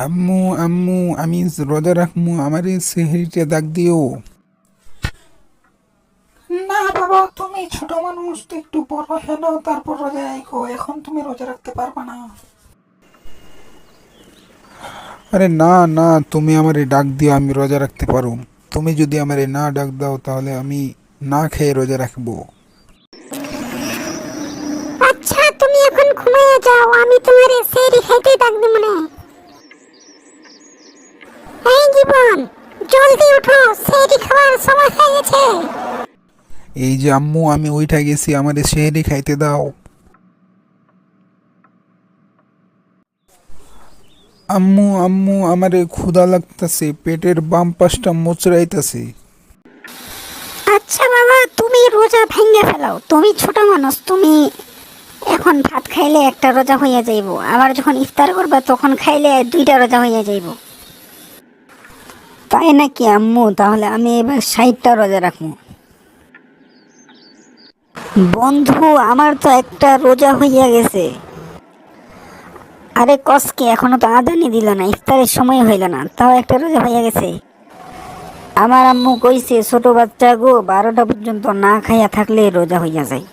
আম্মু আম্মু, আমি রোজা রাখমু, আমারে সেহরিটা দাগ দিও। না বাবা, তুমি ছোট মানুষ তো, একটু বড় হয়ে নাও, তারপর রোজা রাখো। এখন তুমি রোজা রাখতে পারবা না। আরে না না, তুমি আমারে ডাক দিও, আমি রোজা রাখতে পারো। তুমি যদি আমারে না ডাক দাও তাহলে আমি না খেয়ে রোজা রাখবো। আচ্ছা, তুমি এখন ঘুমাইয়া যাও, আমি তোমার সেহরি খাইতে ডাক দিব না। এই জীবন, জলদি উঠো, সেহরি খাওয়ার সময় হয়ে গেছে। এই যে আম্মু, আমি উইঠা গেছি, আমারে সেহরি খাইতে দাও। আম্মু আম্মু, আমারে ক্ষুধা লাগতাছে, পেটের বাম পাশটা মোচড়াইতাছে। আচ্ছা বাবা, তুমি রোজা ভেঙে ফেলাও, তুমি ছোট মানুষ, তুমি এখন ভাত খাইলে একটা রোজা হইয়া যাইব, আবার যখন ইফতার করবা তখন খাইলে দুইটা রোজা হইয়া যাইব। তাই নাকি আম্মু? তাহলে আমি এবার 60টা রোজা রাখবো। বন্ধু, আমার তো একটা রোজা হইয়া গেছে। আরে কসকে, এখনো তো আদানি দিল না, ইফতারের সময় হইল না, তাও একটা রোজা হইয়া গেছে। আমার আম্মু কইছে ছোট বাচ্চা গো 12টা পর্যন্ত না খাইয়া থাকলে রোজা হইয়া যায়।